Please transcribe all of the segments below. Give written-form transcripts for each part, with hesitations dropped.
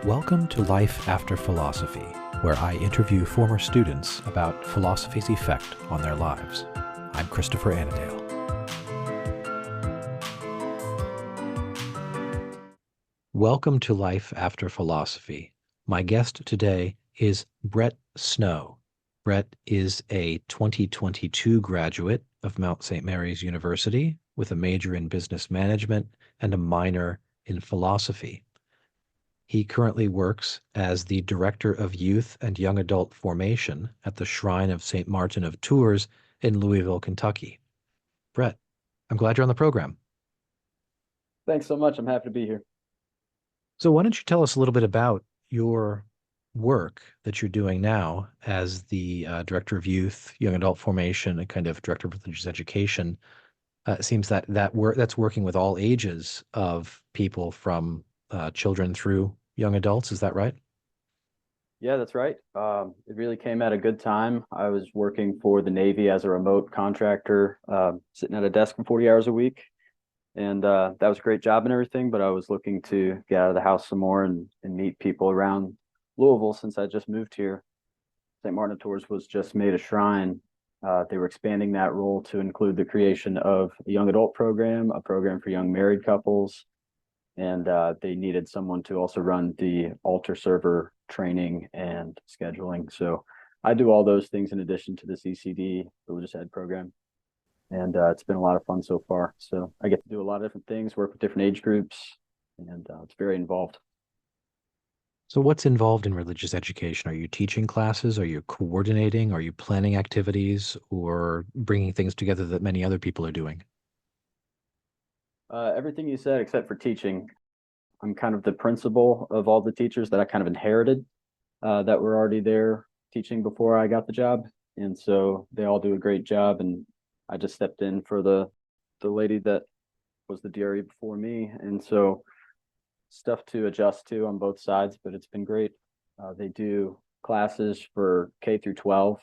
Welcome to Life After Philosophy, where I interview former students about philosophy's effect on their lives. I'm Christopher Anadale. Welcome to Life After Philosophy. My guest today is Brett Snow. Brett is a 2022 graduate of Mount St. Mary's University with a major in business management and a minor in philosophy. He currently works as the Director of Youth and Young Adult Formation at the Shrine of St. Martin of Tours in Louisville, Kentucky. Brett, I'm glad you're on the program. Thanks so much. I'm happy to be here. So why don't you tell us a little bit about your work that you're doing now as the Director of Youth, Young Adult Formation, and kind of Director of Religious Education. It seems that's working with all ages of people from children through young adults. Is that right? Yeah, that's right. It really came at a good time. I was working for the Navy as a remote contractor, sitting at a desk for 40 hours a week. And that was a great job and everything, but I was looking to get out of the house some more and meet people around Louisville since I just moved here. St. Martin of Tours was just made a shrine. They were expanding that role to include the creation of a young adult program, a program for young married couples, and they needed someone to also run the altar server training and scheduling. So I do all those things in addition to the CCD religious ed program, and it's been a lot of fun so far. So I get to do a lot of different things, work with different age groups, and it's very involved. So what's involved in religious education? Are you teaching classes? Are you coordinating? Are you planning activities or bringing things together that many other people are doing? Everything you said except for teaching. I'm kind of the principal of all the teachers that I kind of inherited that were already there teaching before I got the job. And so they all do a great job. And I just stepped in for the lady that was the DRE before me. And so stuff to adjust to on both sides, but it's been great. They do classes for K through 12,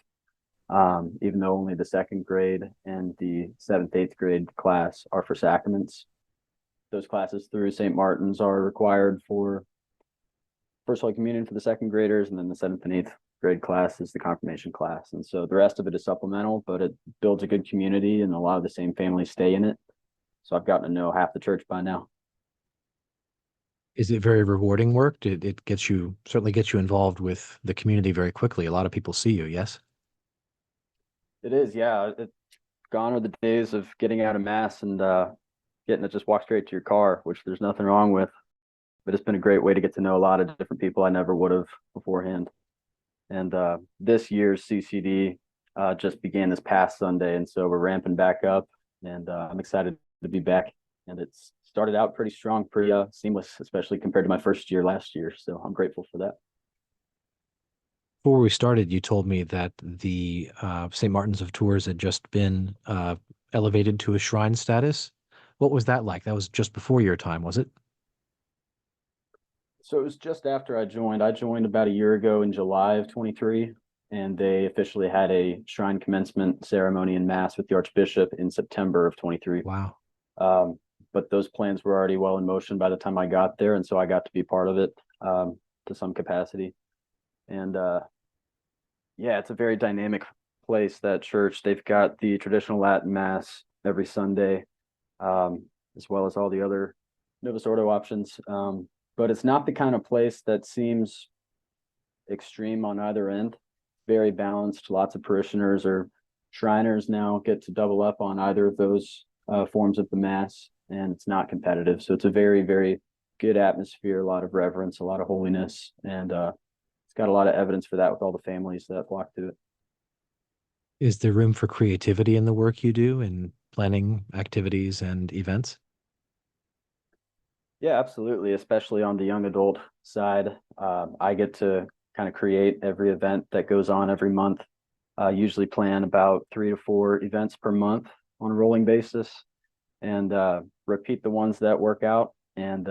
even though only the second grade and the 7th, 8th grade class are for sacraments. Those classes through St. Martin's are required for First Holy Communion for the second graders, and then the 7th and 8th grade class is the confirmation class. And so the rest of it is supplemental, but it builds a good community and a lot of the same families stay in it. So I've gotten to know half the church by now. Is it very rewarding work? It certainly gets you involved with the community very quickly. A lot of people see you, yes? It is, yeah. It's gone are the days of getting out of mass and getting to just walk straight to your car, which there's nothing wrong with. But it's been a great way to get to know a lot of different people I never would have beforehand. And this year's CCD just began this past Sunday, and so we're ramping back up, and I'm excited to be back. And it's started out pretty strong, pretty seamless, especially compared to my first year last year. So I'm grateful for that. Before we started, you told me that the St. Martin's of Tours had just been elevated to a shrine status. What was that like? That was just before your time, was it? So it was just after I joined. I joined about a year ago in July of 23, and they officially had a shrine commencement ceremony and mass with the Archbishop in September of 23. Wow. But those plans were already well in motion by the time I got there, and so I got to be part of it to some capacity. And yeah, it's a very dynamic place, that church. They've got the traditional Latin Mass every Sunday, as well as all the other Novus Ordo options. But it's not the kind of place that seems extreme on either end. Very balanced. Lots of parishioners or Shriners now get to double up on either of those forms of the Mass, and it's not competitive. So it's a very, very good atmosphere, a lot of reverence, a lot of holiness, and it's got a lot of evidence for that with all the families that flock to it. Is there room for creativity in the work you do in planning activities and events? Yeah, absolutely. Especially on the young adult side, I get to kind of create every event that goes on every month. Usually plan about 3 to 4 events per month on a rolling basis, and repeat the ones that work out, and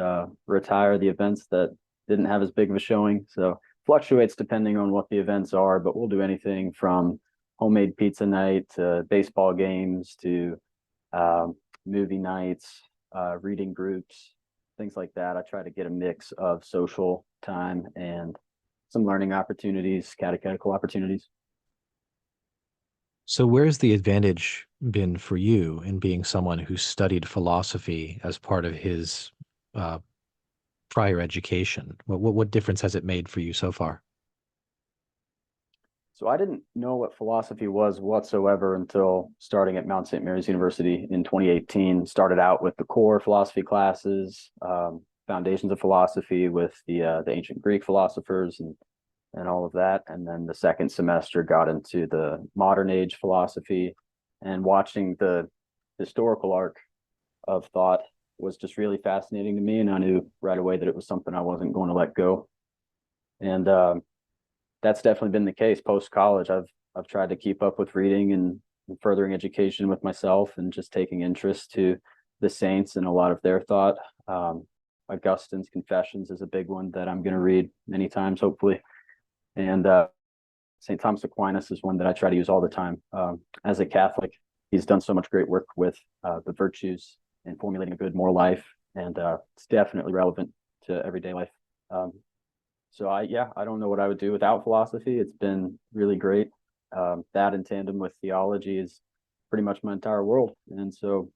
retire the events that didn't have as big of a showing. So fluctuates depending on what the events are, but we'll do anything from homemade pizza night to baseball games to movie nights, reading groups. things like that. I try to get a mix of social time and some learning opportunities, catechetical opportunities. So, where's the advantage been for you in being someone who studied philosophy as part of his uh, prior education? What difference has it made for you so far? So I didn't know what philosophy was whatsoever until starting at Mount St. Mary's University in 2018. Started out with the core philosophy classes, foundations of philosophy with the ancient Greek philosophers and all of that. And then the second semester got into the modern age philosophy, and watching the historical arc of thought was just really fascinating to me. And I knew right away that it was something I wasn't going to let go. And that's definitely been the case post college. I've tried to keep up with reading and furthering education with myself, and just taking interest to the saints and a lot of their thought. Augustine's Confessions is a big one that I'm going to read many times, hopefully. And St. Thomas Aquinas is one that I try to use all the time. As a Catholic, he's done so much great work with the virtues and formulating a good moral life, and it's definitely relevant to everyday life. So I don't know what I would do without philosophy. It's been really great. That in tandem with theology is pretty much my entire world, and so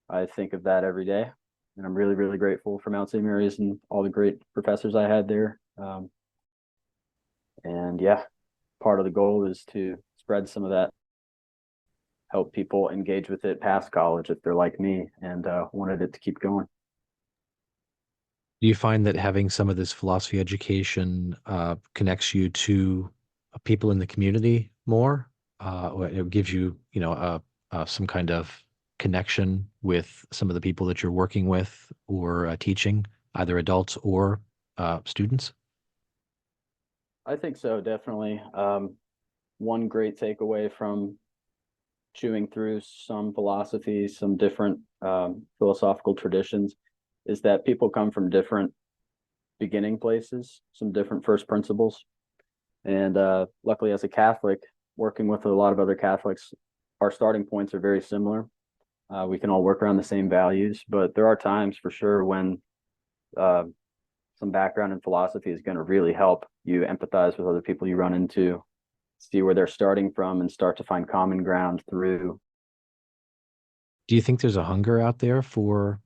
I think of that every day. And I'm really, really grateful for Mount St. Mary's and all the great professors I had there. And yeah, part of the goal is to spread some of that, help people engage with it past college if they're like me and wanted it to keep going. Do you find that having some of this philosophy education connects you to people in the community more, or it gives you, some kind of connection with some of the people that you're working with or teaching, either adults or students? I think so, definitely. One great takeaway from chewing through some philosophies, some different philosophical traditions, is that people come from different beginning places, some different first principles. And luckily, as a Catholic, working with a lot of other Catholics, our starting points are very similar. We can all work around the same values, but there are times for sure when uh, some background in philosophy is going to really help you empathize with other people you run into, see where they're starting from, and start to find common ground through. Do you think there's a hunger out there for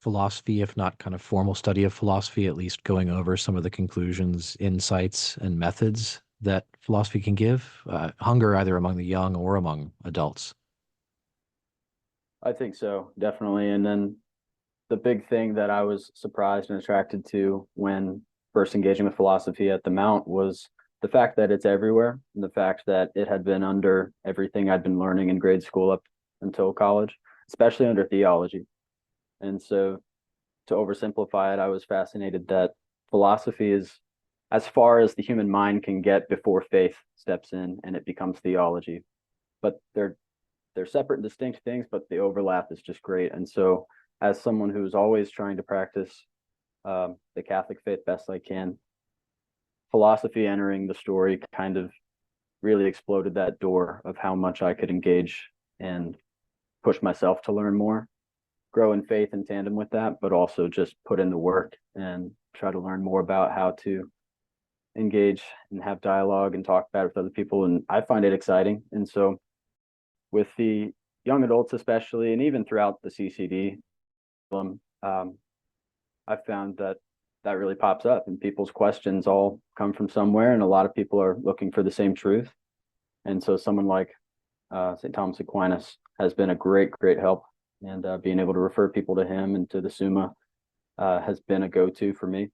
philosophy, if not kind of formal study of philosophy, at least going over some of the conclusions, insights, and methods that philosophy can give? Hunger either among the young or among adults. I think so, definitely. And then the big thing that I was surprised and attracted to when first engaging with philosophy at the Mount was the fact that it's everywhere, and the fact that it had been under everything I'd been learning in grade school up until college, especially under theology. And so, to oversimplify it, I was fascinated that philosophy is as far as the human mind can get before faith steps in and it becomes theology. But they're separate and distinct things, but the overlap is just great. And so, as someone who's always trying to practice the Catholic faith best I can, philosophy entering the story kind of really exploded that door of how much I could engage and push myself to learn more, grow in faith in tandem with that, but also just put in the work and try to learn more about how to engage and have dialogue and talk about it with other people. And I find it exciting. And so, with the young adults, especially, and even throughout the CCD, I've found that that really pops up, and people's questions all come from somewhere, and a lot of people are looking for the same truth. And so, someone like St. Thomas Aquinas has been a great, great help, and being able to refer people to him and to the Summa has been a go-to for me.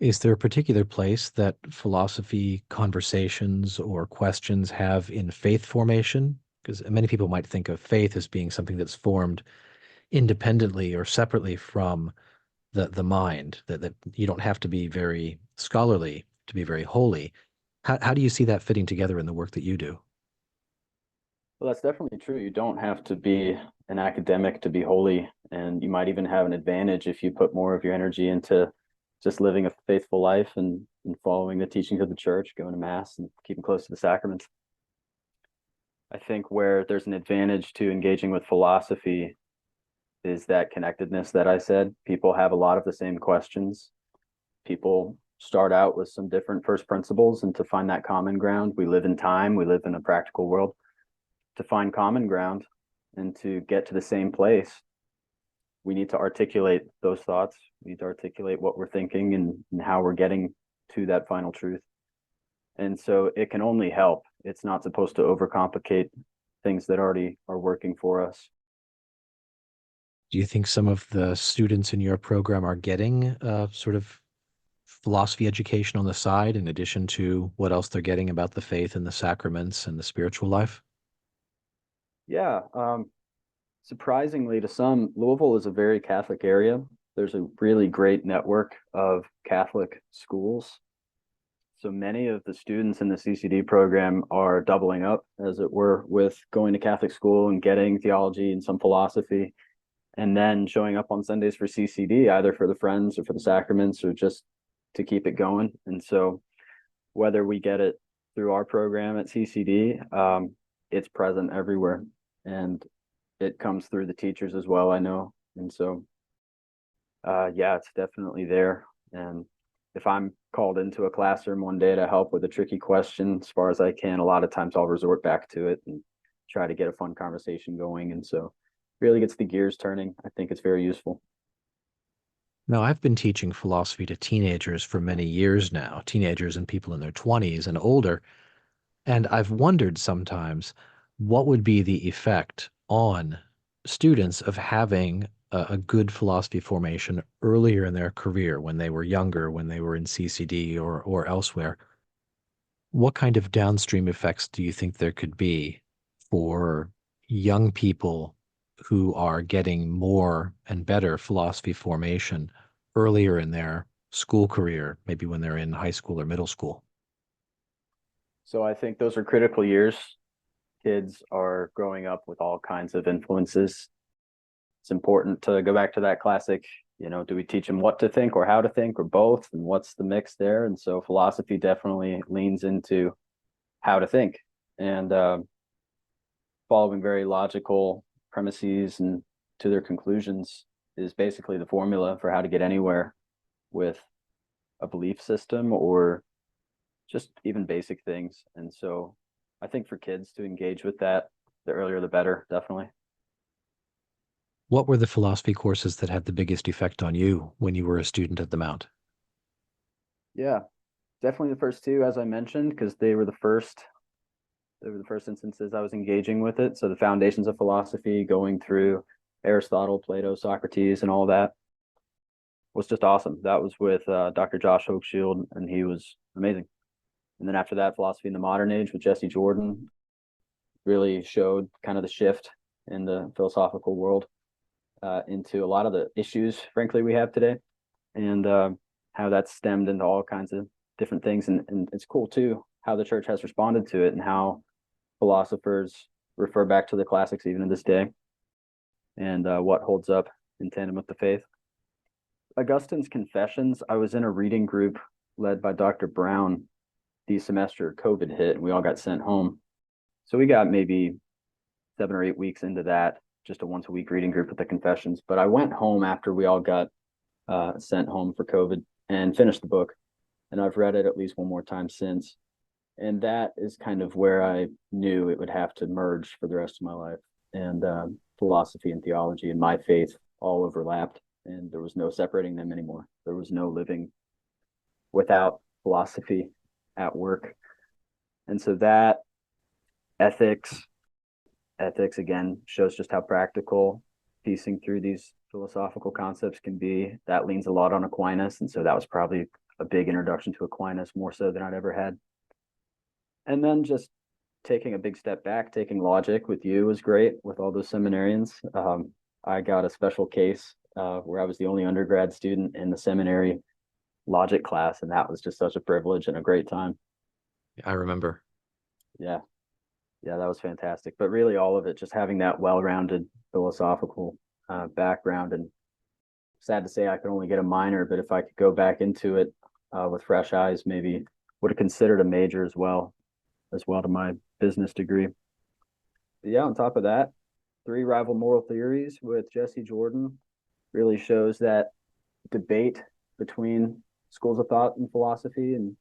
Is there a particular place that philosophy conversations or questions have in faith formation? Because many people might think of faith as being something that's formed independently or separately from the mind, that you don't have to be very scholarly to be very holy. How do you see that fitting together in the work that you do? Well, that's definitely true. You don't have to be an academic to be holy, and you might even have an advantage if you put more of your energy into just living a faithful life and following the teachings of the church, going to mass and keeping close to the sacraments. I think where there's an advantage to engaging with philosophy is that connectedness that I said. People have a lot of the same questions. People start out with some different first principles, and to find that common ground, we live in time, we live in a practical world. To find common ground and to get to the same place, we need to articulate those thoughts. We need to articulate what we're thinking and how we're getting to that final truth. And so it can only help. It's not supposed to overcomplicate things that already are working for us. Do you think some of the students in your program are getting sort of philosophy education on the side in addition to what else they're getting about the faith and the sacraments and the spiritual life? Yeah. Surprisingly to some, Louisville is a very Catholic area. There's a really great network of Catholic schools. So many of the students in the CCD program are doubling up, as it were, with going to Catholic school and getting theology and some philosophy, and then showing up on Sundays for CCD, either for the friends or for the sacraments or just to keep it going. And so whether we get it through our program at CCD, it's present everywhere. And it comes through the teachers as well, I know. And so, yeah, it's definitely there. And if I'm called into a classroom one day to help with a tricky question, as far as I can, a lot of times I'll resort back to it and try to get a fun conversation going. And so really gets the gears turning. I think it's very useful. Now, I've been teaching philosophy to teenagers for many years now, teenagers and people in their 20s and older. And I've wondered sometimes what would be the effect on students of having a good philosophy formation earlier in their career when they were younger, when they were in CCD or elsewhere. What kind of downstream effects do you think there could be for young people who are getting more and better philosophy formation earlier in their school career, maybe when they're in high school or middle school? So I think those are critical years. Kids are growing up with all kinds of influences. It's important to go back to that classic, do we teach them what to think or how to think or both? And what's the mix there? And so philosophy definitely leans into how to think and following very logical premises and to their conclusions is basically the formula for how to get anywhere with a belief system or just even basic things. And so I think for kids to engage with that, the earlier the better, definitely. What were the philosophy courses that had the biggest effect on you when you were a student at the Mount? Yeah, definitely the first two, as I mentioned, because they were the first instances I was engaging with it. So the foundations of philosophy, going through Aristotle, Plato, Socrates, and all that was just awesome. That was with Dr. Josh Hochschild, and he was amazing. And then after that, philosophy in the modern age with Jesse Jordan really showed kind of the shift in the philosophical world into a lot of the issues, frankly, we have today, and how that's stemmed into all kinds of different things. And it's cool too how the church has responded to it and how philosophers refer back to the classics even in this day, and what holds up in tandem with the faith. Augustine's Confessions, I was in a reading group led by Dr. Brown. The semester COVID hit and we all got sent home. So we got maybe 7 or 8 weeks into that, just a once a week reading group with the Confessions. But I went home after we all got sent home for COVID and finished the book. And I've read it at least one more time since. And that is kind of where I knew it would have to merge for the rest of my life. And philosophy and theology and my faith all overlapped, and there was no separating them anymore. There was no living without philosophy at work. And so that ethics again shows just how practical piecing through these philosophical concepts can be. That leans a lot on Aquinas. And so that was probably a big introduction to Aquinas, more so than I'd ever had. And then just taking a big step back, taking logic with you was great with all those seminarians. I got a special case where I was the only undergrad student in the seminary logic class, and that was just such a privilege and a great time. I remember. Yeah, yeah, that was fantastic. But really, all of it, just having that well-rounded philosophical background. And sad to say, I could only get a minor, but if I could go back into it with fresh eyes, maybe would have considered a major as well to my business degree. But yeah, on top of that, Three Rival Moral Theories with Jesse Jordan really shows that debate between schools of thought and philosophy. And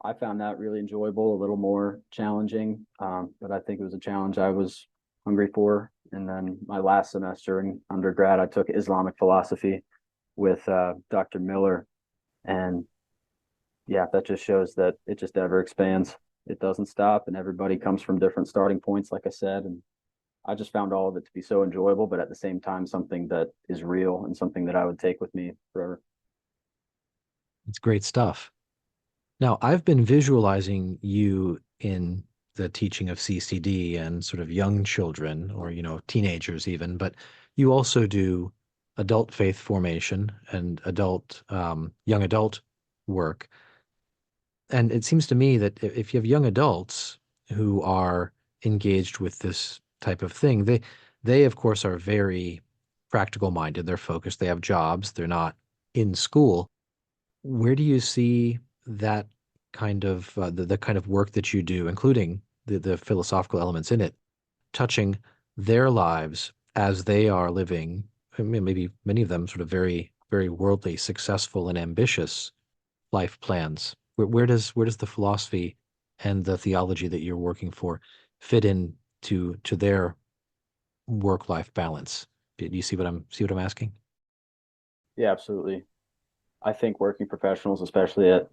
I found that really enjoyable, a little more challenging, but I think it was a challenge I was hungry for. And then my last semester in undergrad, I took Islamic philosophy with Dr. Miller. And yeah, that just shows that it just ever expands. It doesn't stop, and everybody comes from different starting points, like I said. And I just found all of it to be so enjoyable, but at the same time, something that is real and something that I would take with me forever. It's great stuff. Now, I've been visualizing you in the teaching of CCD and sort of young children or, teenagers even, but you also do adult faith formation and young adult work. And it seems to me that if you have young adults who are engaged with this type of thing, they of course are very practical minded. They're focused. They have jobs. They're not in school. Where do you see that kind of the kind of work that you do, including the philosophical elements in it, touching their lives as they are living? I mean, maybe many of them sort of very, very worldly, successful, and ambitious life plans. Where does the philosophy and the theology that you're working for fit in to their work-life balance? Do you see what I'm asking? Yeah, absolutely. I think working professionals, especially at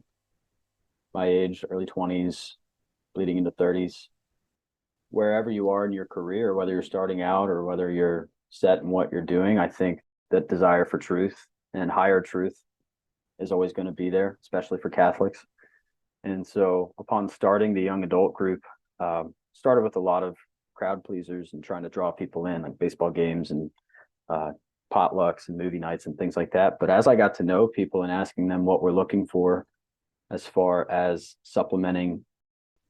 my age, early 20s, bleeding into 30s, wherever you are in your career, whether you're starting out or whether you're set in what you're doing, I think that desire for truth and higher truth is always going to be there, especially for Catholics. And so, upon starting the young adult group, started with a lot of crowd pleasers and trying to draw people in, like baseball games and uh, potlucks and movie nights and things like that. But as I got to know people and asking them what we're looking for as far as supplementing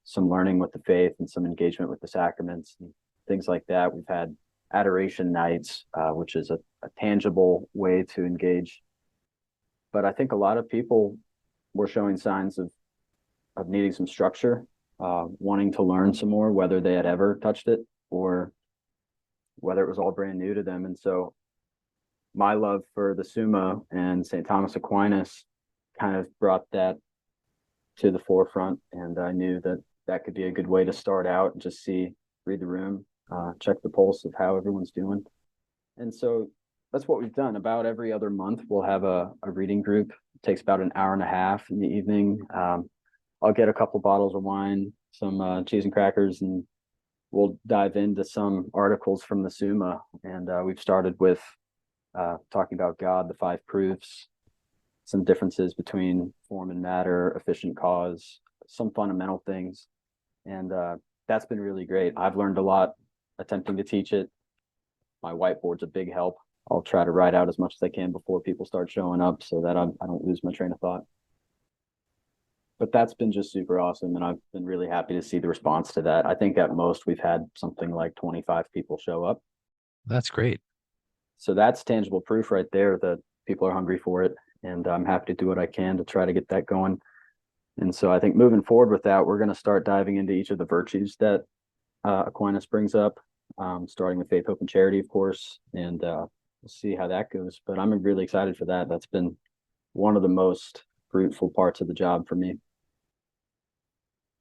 some learning with the faith and some engagement with the sacraments and things like that, we've had adoration nights, which is a tangible way to engage. But I think a lot of people were showing signs of needing some structure, wanting to learn some more, whether they had ever touched it or whether it was all brand new to them. And so my love for the Summa and St. Thomas Aquinas kind of brought that to the forefront. And I knew that that could be a good way to start out and just read the room, check the pulse of how everyone's doing. And so that's what we've done. About every other month, we'll have a reading group. It takes about an hour and a half in the evening. I'll get a couple bottles of wine, some cheese and crackers, and we'll dive into some articles from the Summa. And we've started with talking about God, the five proofs, some differences between form and matter, efficient cause, some fundamental things. And that's been really great. I've learned a lot attempting to teach it. My whiteboard's a big help. I'll try to write out as much as I can before people start showing up so that I don't lose my train of thought. But that's been just super awesome. And I've been really happy to see the response to that. I think at most we've had something like 25 people show up. That's great. So that's tangible proof right there that people are hungry for it. And I'm happy to do what I can to try to get that going. And so I think moving forward with that, we're going to start diving into each of the virtues that Aquinas brings up, starting with faith, hope, and charity, of course. And we'll see how that goes. But I'm really excited for that. That's been one of the most fruitful parts of the job for me.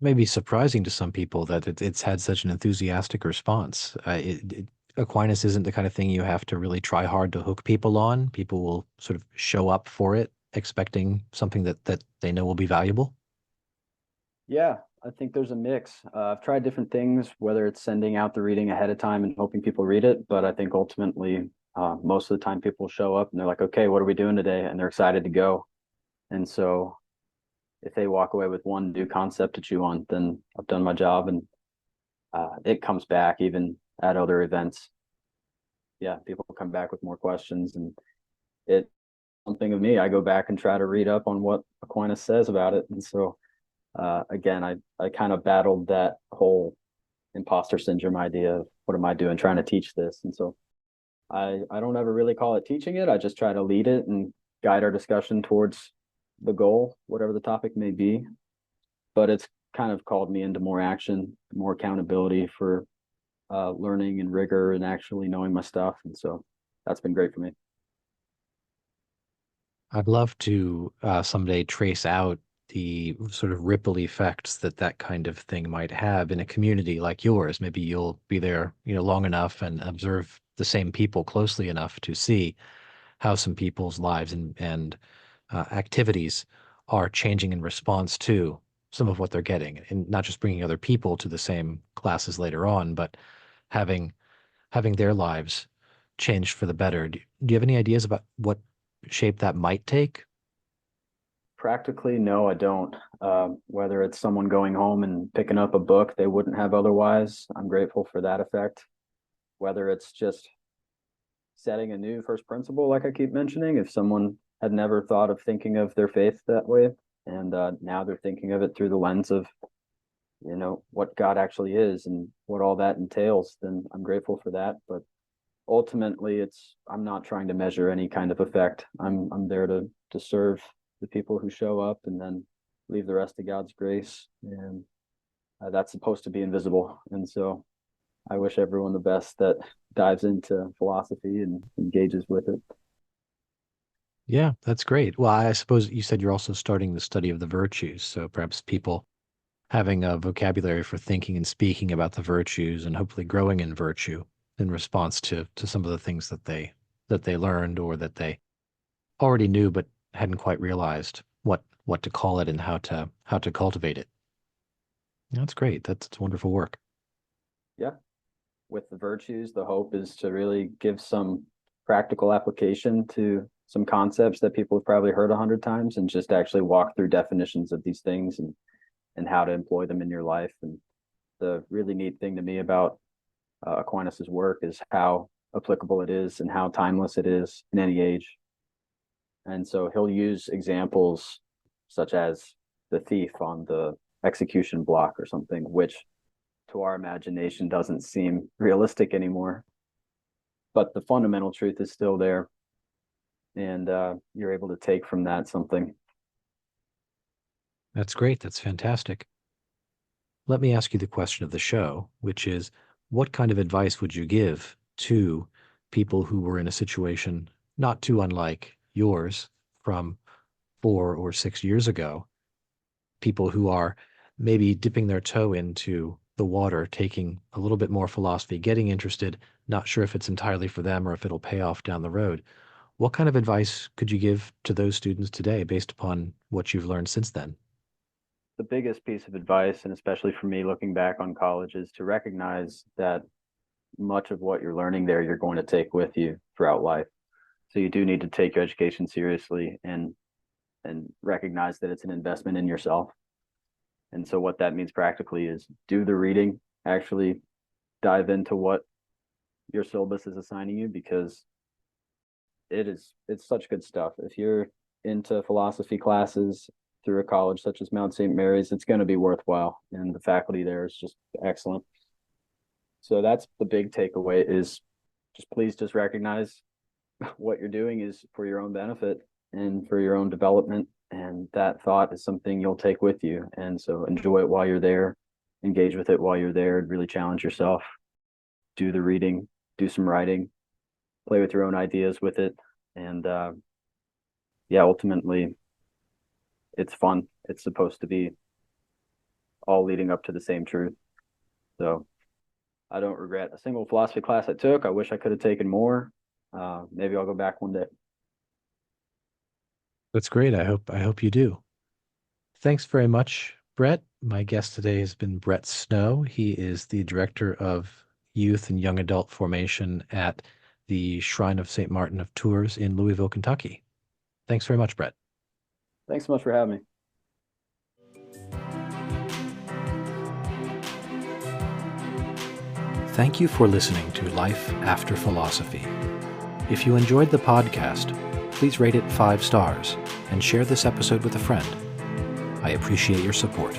Maybe surprising to some people that it's had such an enthusiastic response. Aquinas isn't the kind of thing you have to really try hard to hook people on. People will sort of show up for it, expecting something that they know will be valuable. Yeah, I think there's a mix. I've tried different things, whether it's sending out the reading ahead of time and hoping people read it. But I think ultimately, most of the time people show up and they're like, okay, what are we doing today? And they're excited to go. And so if they walk away with one new concept to chew on, then I've done my job. And it comes back even at other events. Yeah, people come back with more questions, and it's something of me. I go back and try to read up on what Aquinas says about it. And so again, I kind of battled that whole imposter syndrome idea of what am I doing trying to teach this. And so I don't ever really call it teaching it. I just try to lead it and guide our discussion towards the goal, whatever the topic may be. But it's kind of called me into more action, more accountability for learning and rigor and actually knowing my stuff. And so that's been great for me. I'd love to someday trace out the sort of ripple effects that that kind of thing might have in a community like yours. Maybe you'll be there, long enough and observe the same people closely enough to see how some people's lives and activities are changing in response to some of what they're getting, and not just bringing other people to the same classes later on, but having having their lives changed for the better. Do you have any ideas about what shape that might take? Practically, no, I don't. Whether it's someone going home and picking up a book they wouldn't have otherwise, I'm grateful for that effect. Whether it's just setting a new first principle, like I keep mentioning, if someone had never thought of thinking of their faith that way, and now they're thinking of it through the lens of, what God actually is and what all that entails, then I'm grateful for that. But ultimately, I'm not trying to measure any kind of effect. I'm there to serve the people who show up, and then leave the rest to God's grace. And that's supposed to be invisible. And so I wish everyone the best that dives into philosophy and engages with it. Yeah, that's great. Well, I suppose you said you're also starting the study of the virtues, so perhaps people having a vocabulary for thinking and speaking about the virtues and hopefully growing in virtue in response to some of the things that they learned or that they already knew but hadn't quite realized what to call it and how to cultivate it. That's great. That's wonderful work. Yeah. With the virtues, the hope is to really give some practical application to some concepts that people have probably heard 100 times, and just actually walk through definitions of these things and how to employ them in your life. And the really neat thing to me about Aquinas's work is how applicable it is and how timeless it is in any age. And so he'll use examples such as the thief on the execution block or something, which to our imagination doesn't seem realistic anymore. But the fundamental truth is still there. And you're able to take from that something. That's great. That's fantastic. Let me ask you the question of the show, which is what kind of advice would you give to people who were in a situation not too unlike yours from 4 or 6 years ago, people who are maybe dipping their toe into the water, taking a little bit more philosophy, getting interested, not sure if it's entirely for them or if it'll pay off down the road. What kind of advice could you give to those students today based upon what you've learned since then? The biggest piece of advice, and especially for me looking back on college, is to recognize that much of what you're learning there, you're going to take with you throughout life. So you do need to take your education seriously and recognize that it's an investment in yourself. And so what that means practically is do the reading, actually dive into what your syllabus is assigning you, because it's such good stuff. If you're into philosophy classes through a college such as Mount St. Mary's, it's going to be worthwhile. And the faculty there is just excellent. So that's the big takeaway, is please just recognize what you're doing is for your own benefit and for your own development. And that thought is something you'll take with you. And so enjoy it while you're there, engage with it while you're there, and really challenge yourself. Do the reading, do some writing, play with your own ideas with it. And ultimately, it's fun. It's supposed to be all leading up to the same truth. So I don't regret a single philosophy class I took. I wish I could have taken more. Maybe I'll go back one day. That's great. I hope you do. Thanks very much, Brett. My guest today has been Brett Snow. He is the director of youth and young adult formation at the Shrine of St. Martin of Tours in Louisville, Kentucky. Thanks very much, Brett. Thanks so much for having me. Thank you for listening to Life After Philosophy. If you enjoyed the podcast, please rate it 5 stars and share this episode with a friend. I appreciate your support.